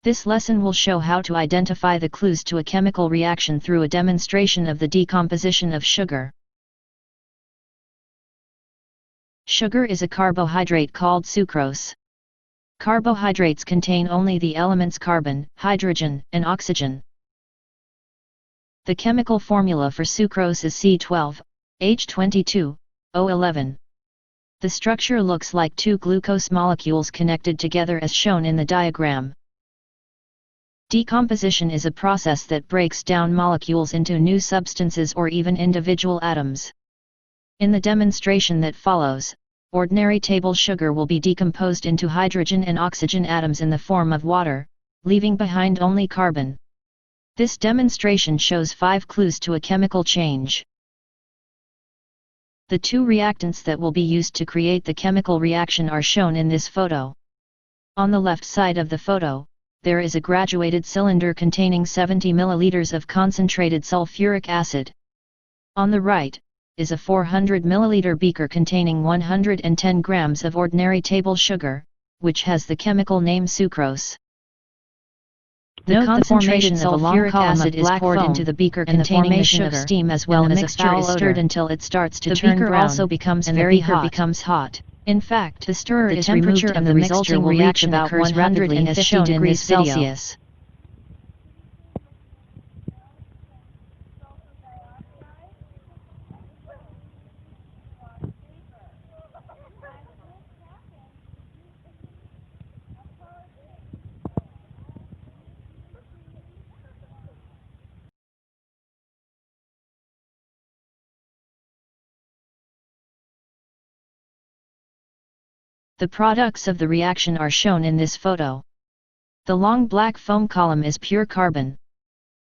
This lesson will show how to identify the clues to a chemical reaction through a demonstration of the decomposition of sugar. Sugar is a carbohydrate called sucrose. Carbohydrates contain only the elements carbon, hydrogen, and oxygen. The chemical formula for sucrose is C12H22O11. The structure looks like two glucose molecules connected together as shown in the diagram. Decomposition is a process that breaks down molecules into new substances or even individual atoms. In the demonstration that follows, ordinary table sugar will be decomposed into hydrogen and oxygen atoms in the form of water, leaving behind only carbon. This demonstration shows 5 clues to a chemical change. The 2 reactants that will be used to create the chemical reaction are shown in this photo. On the left side of the photo, there is a graduated cylinder containing 70 ml of concentrated sulfuric acid. On the right, is a 400 ml beaker containing 110 grams of ordinary table sugar, which has the chemical name sucrose. The concentration of sulfuric acid is poured into the beaker containing the sugar, of steam as well as a foul odor stirred until it starts to turn brown. The beaker also becomes very hot. In fact, the stirrer is removed and the resulting reaction occurs rapidly as shown in this video. The products of the reaction are shown in this photo. The long black foam column is pure carbon.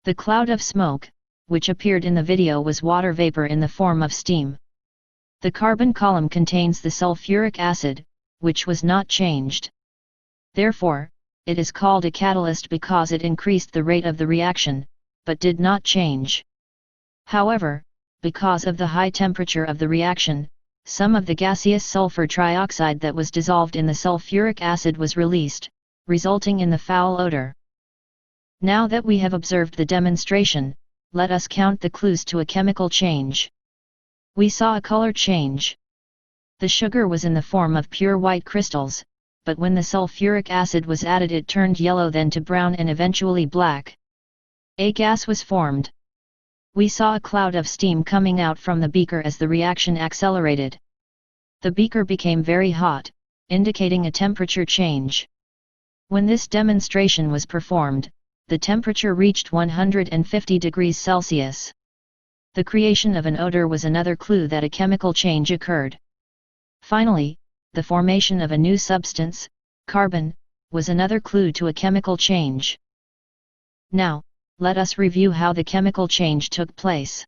The cloud of smoke, which appeared in the video, was water vapor in the form of steam. The carbon column contains the sulfuric acid, which was not changed. Therefore, it is called a catalyst because it increased the rate of the reaction, but did not change. However, because of the high temperature of the reaction, some of the gaseous sulfur trioxide that was dissolved in the sulfuric acid was released, resulting in the foul odor. Now that we have observed the demonstration, let us count the clues to a chemical change. We saw a color change. The sugar was in the form of pure white crystals, but when the sulfuric acid was added it turned yellow, then to brown and eventually black. A gas was formed. We saw a cloud of steam coming out from the beaker as the reaction accelerated. The beaker became very hot, indicating a temperature change. When this demonstration was performed, the temperature reached 150 degrees Celsius. The creation of an odor was another clue that a chemical change occurred. Finally, the formation of a new substance, carbon, was another clue to a chemical change. Now, let us review how the chemical change took place.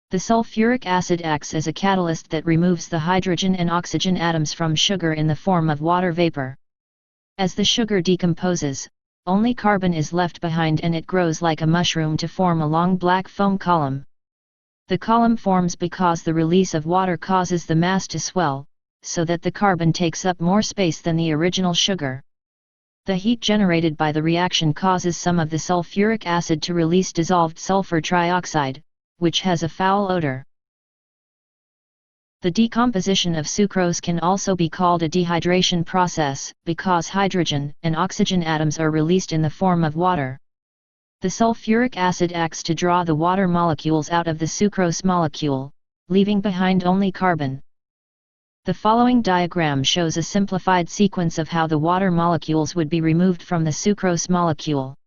The sulfuric acid acts as a catalyst that removes the hydrogen and oxygen atoms from sugar in the form of water vapor. As the sugar decomposes, only carbon is left behind and it grows like a mushroom to form a long black foam column. The column forms because the release of water causes the mass to swell, so that the carbon takes up more space than the original sugar. The heat generated by the reaction causes some of the sulfuric acid to release dissolved sulfur trioxide, which has a foul odor. The decomposition of sucrose can also be called a dehydration process, because hydrogen and oxygen atoms are released in the form of water. The sulfuric acid acts to draw the water molecules out of the sucrose molecule, leaving behind only carbon. The following diagram shows a simplified sequence of how the water molecules would be removed from the sucrose molecule.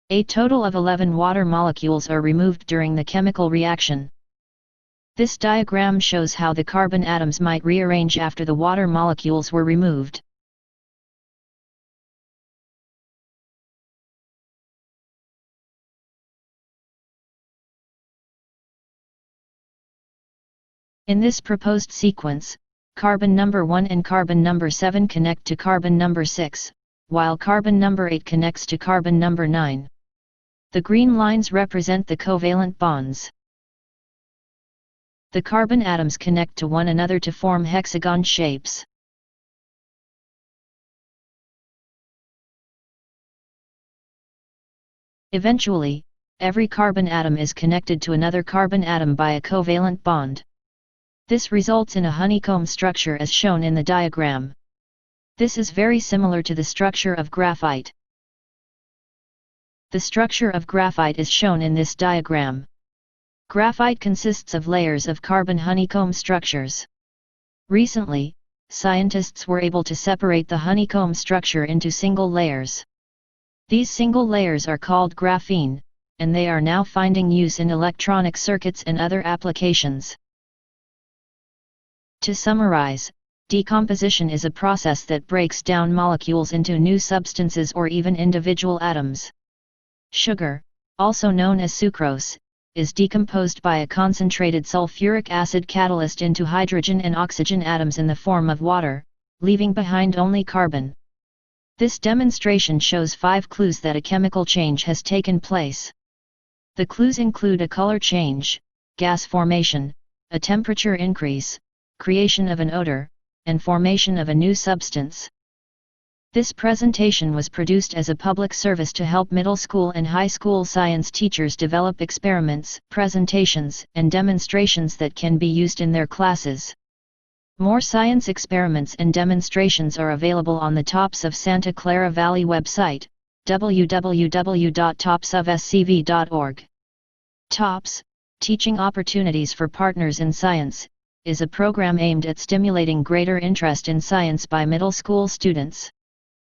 A total of 11 water molecules are removed during the chemical reaction. This diagram shows how the carbon atoms might rearrange after the water molecules were removed. In this proposed sequence, Carbon number 1 and carbon number 7 connect to carbon number 6, while carbon number 8 connects to carbon number 9. The green lines represent the covalent bonds. The carbon atoms connect to one another to form hexagon shapes. Eventually, every carbon atom is connected to another carbon atom by a covalent bond. This results in a honeycomb structure as shown in the diagram. This is very similar to the structure of graphite. The structure of graphite is shown in this diagram. Graphite consists of layers of carbon honeycomb structures. Recently, scientists were able to separate the honeycomb structure into single layers. These single layers are called graphene, and they are now finding use in electronic circuits and other applications. To summarize, decomposition is a process that breaks down molecules into new substances or even individual atoms. Sugar, also known as sucrose, is decomposed by a concentrated sulfuric acid catalyst into hydrogen and oxygen atoms in the form of water, leaving behind only carbon. This demonstration shows 5 clues that a chemical change has taken place. The clues include a color change, gas formation, a temperature increase, creation of an odor, and formation of a new substance. This presentation was produced as a public service to help middle school and high school science teachers develop experiments, presentations, and demonstrations that can be used in their classes. More science experiments and demonstrations are available on the Tops of Santa Clara Valley website, www.topsofscv.org. TOPS, Teaching Opportunities for Partners in Science, is a program aimed at stimulating greater interest in science by middle school students.